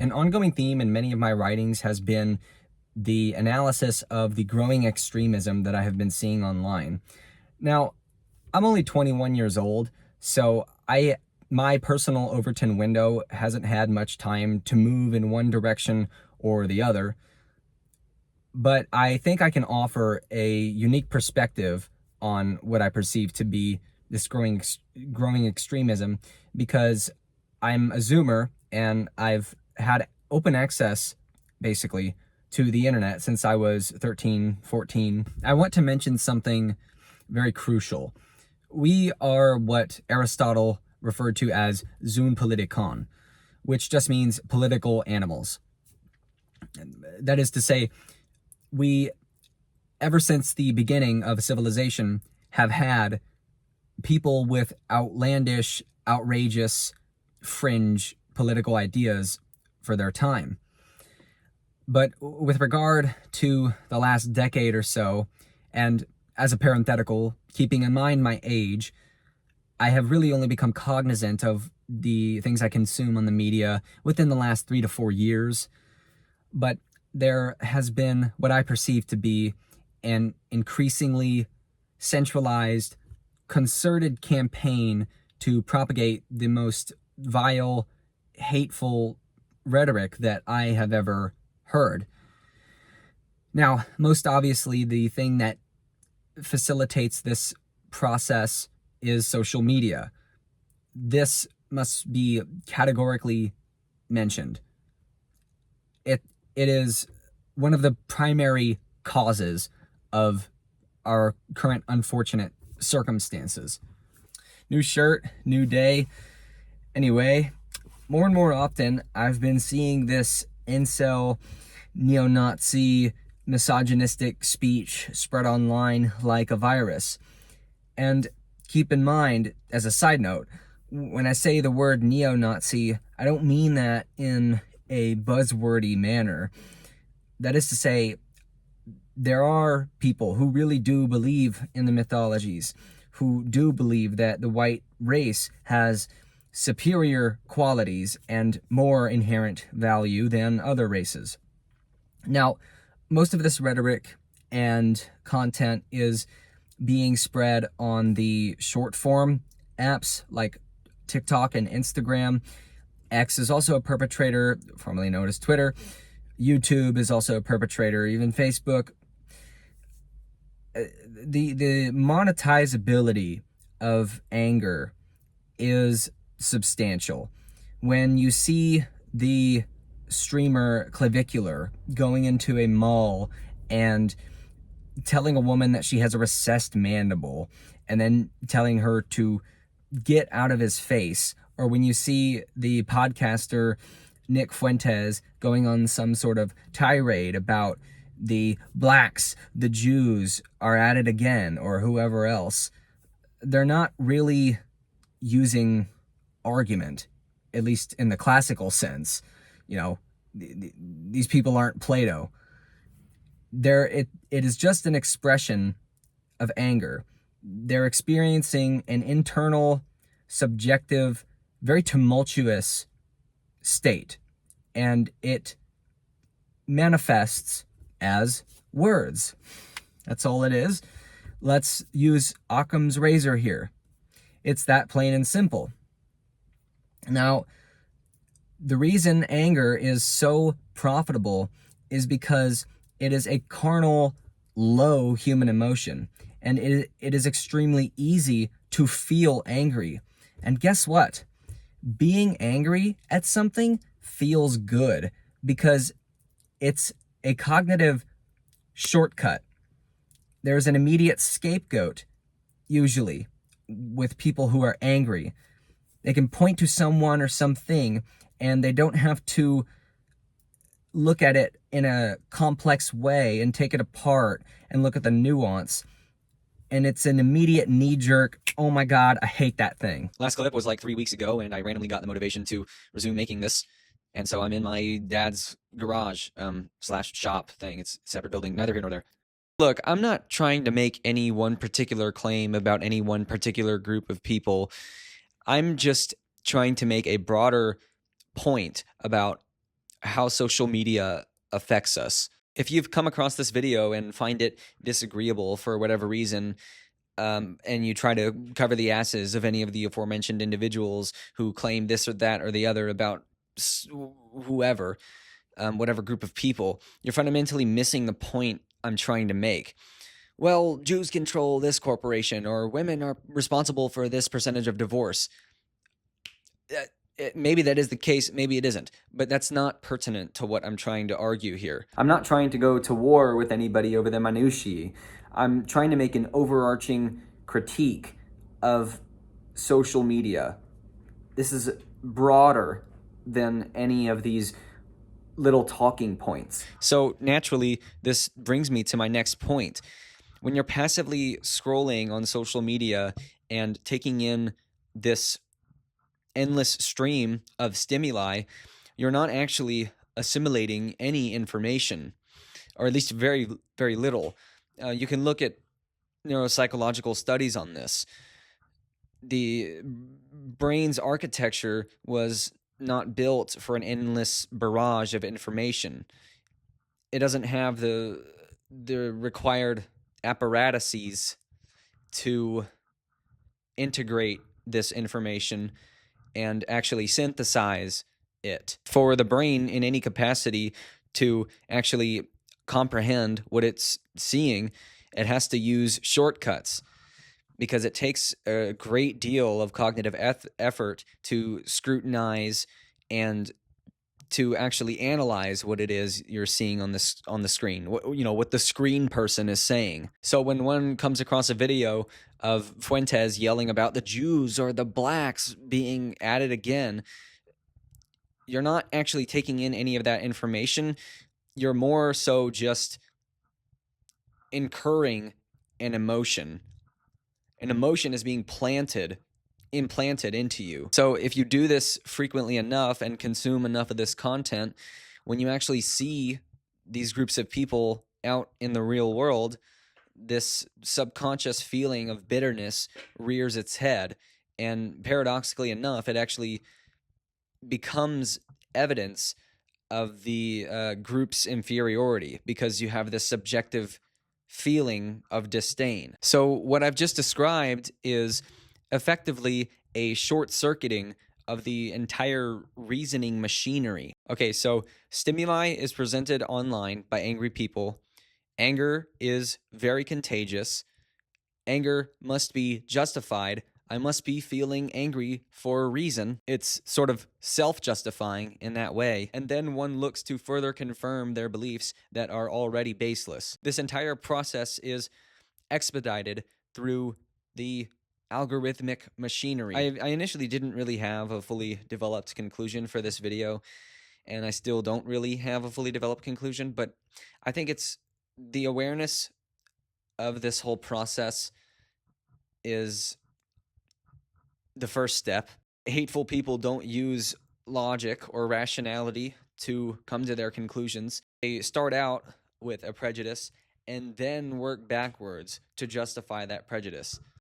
An ongoing theme in many of my writings has been the analysis of the growing extremism that I have been seeing online. Now, I'm only 21 years old, so my personal Overton window hasn't had much time to move in one direction or the other, but I think I can offer a unique perspective on what I perceive to be this growing extremism, because I'm a Zoomer and I've had open access, basically, to the internet since I was 13, 14. I want to mention something very crucial. We are what Aristotle referred to as zoon politikon, which just means political animals. That is to say, we, ever since the beginning of civilization, have had people with outlandish, outrageous, fringe political ideas for their time. But with regard to the last decade or so, and as a parenthetical, keeping in mind my age, I have really only become cognizant of the things I consume on the media within the last 3 to 4 years. But there has been what I perceive to be an increasingly centralized, concerted campaign to propagate the most vile, hateful rhetoric that I have ever heard. Now, most obviously, the thing that facilitates this process is social media. This must be categorically mentioned. It is one of the primary causes of our current unfortunate circumstances. New shirt, new day. Anyway, more and more often, I've been seeing this incel, neo-Nazi, misogynistic speech spread online like a virus. And keep in mind, as a side note, when I say the word neo-Nazi, I don't mean that in a buzzwordy manner. That is to say, there are people who really do believe in the mythologies, who do believe that the white race has superior qualities and more inherent value than other races. Now, most of this rhetoric and content is being spread on the short form apps like TikTok and Instagram. X is also a perpetrator, formerly known as Twitter. YouTube is also a perpetrator, even Facebook. The monetizability of anger is substantial. When you see the streamer Clavicular going into a mall and telling a woman that she has a recessed mandible and then telling her to get out of his face, or when you see the podcaster Nick Fuentes going on some sort of tirade about the blacks, the Jews are at it again, or whoever else, they're not really using argument, at least in the classical sense. You know, these people aren't Plato. It is just an expression of anger. They're experiencing an internal, subjective, very tumultuous state, and it manifests as words. That's all it is. Let's use Occam's razor here. It's that plain and simple. Now, the reason anger is so profitable is because it is a carnal, low human emotion, and it is extremely easy to feel angry. And guess what? Being angry at something feels good because it's a cognitive shortcut. There's an immediate scapegoat, usually, with people who are angry. They can point to someone or something, and they don't have to look at it in a complex way and take it apart and look at the nuance. And it's an immediate knee-jerk, oh my god, I hate that thing. Last clip was like 3 weeks ago, and I randomly got the motivation to resume making this. And so I'm in my dad's garage slash shop thing. It's a separate building, neither here nor there. Look, I'm not trying to make any one particular claim about any one particular group of people. I'm just trying to make a broader point about how social media affects us. If you've come across this video and find it disagreeable for whatever reason, and you try to cover the asses of any of the aforementioned individuals who claim this or that or the other about whoever, whatever group of people, you're fundamentally missing the point I'm trying to make. Well, Jews control this corporation, or women are responsible for this percentage of divorce. Maybe that is the case, maybe it isn't, but that's not pertinent to what I'm trying to argue here. I'm not trying to go to war with anybody over the minutiae. I'm trying to make an overarching critique of social media. This is broader than any of these little talking points. So naturally, this brings me to my next point. When you're passively scrolling on social media and taking in this endless stream of stimuli, you're not actually assimilating any information, or at least very, very little. You can look at neuropsychological studies on this. The brain's architecture was not built for an endless barrage of information. It doesn't have the required apparatuses to integrate this information and actually synthesize it. For the brain in any capacity to actually comprehend what it's seeing, it has to use shortcuts, because it takes a great deal of cognitive effort to scrutinize and to actually analyze what it is you're seeing on the screen, what the screen person is saying. So when one comes across a video of Fuentes yelling about the Jews or the blacks being added again, you're not actually taking in any of that information. You're more so just incurring an emotion. An emotion is being implanted into you. So if you do this frequently enough and consume enough of this content, when you actually see these groups of people out in the real world, this subconscious feeling of bitterness rears its head. And paradoxically enough, it actually becomes evidence of the group's inferiority, because you have this subjective feeling of disdain. So what I've just described is effectively a short-circuiting of the entire reasoning machinery. Okay, so stimuli is presented online by angry people. Anger is very contagious. Anger must be justified. I must be feeling angry for a reason. It's sort of self-justifying in that way. And then one looks to further confirm their beliefs that are already baseless. This entire process is expedited through the algorithmic machinery. I initially didn't really have a fully developed conclusion for this video, and I still don't really have a fully developed conclusion, but I think it's the awareness of this whole process is the first step. Hateful people don't use logic or rationality to come to their conclusions. They start out with a prejudice and then work backwards to justify that prejudice.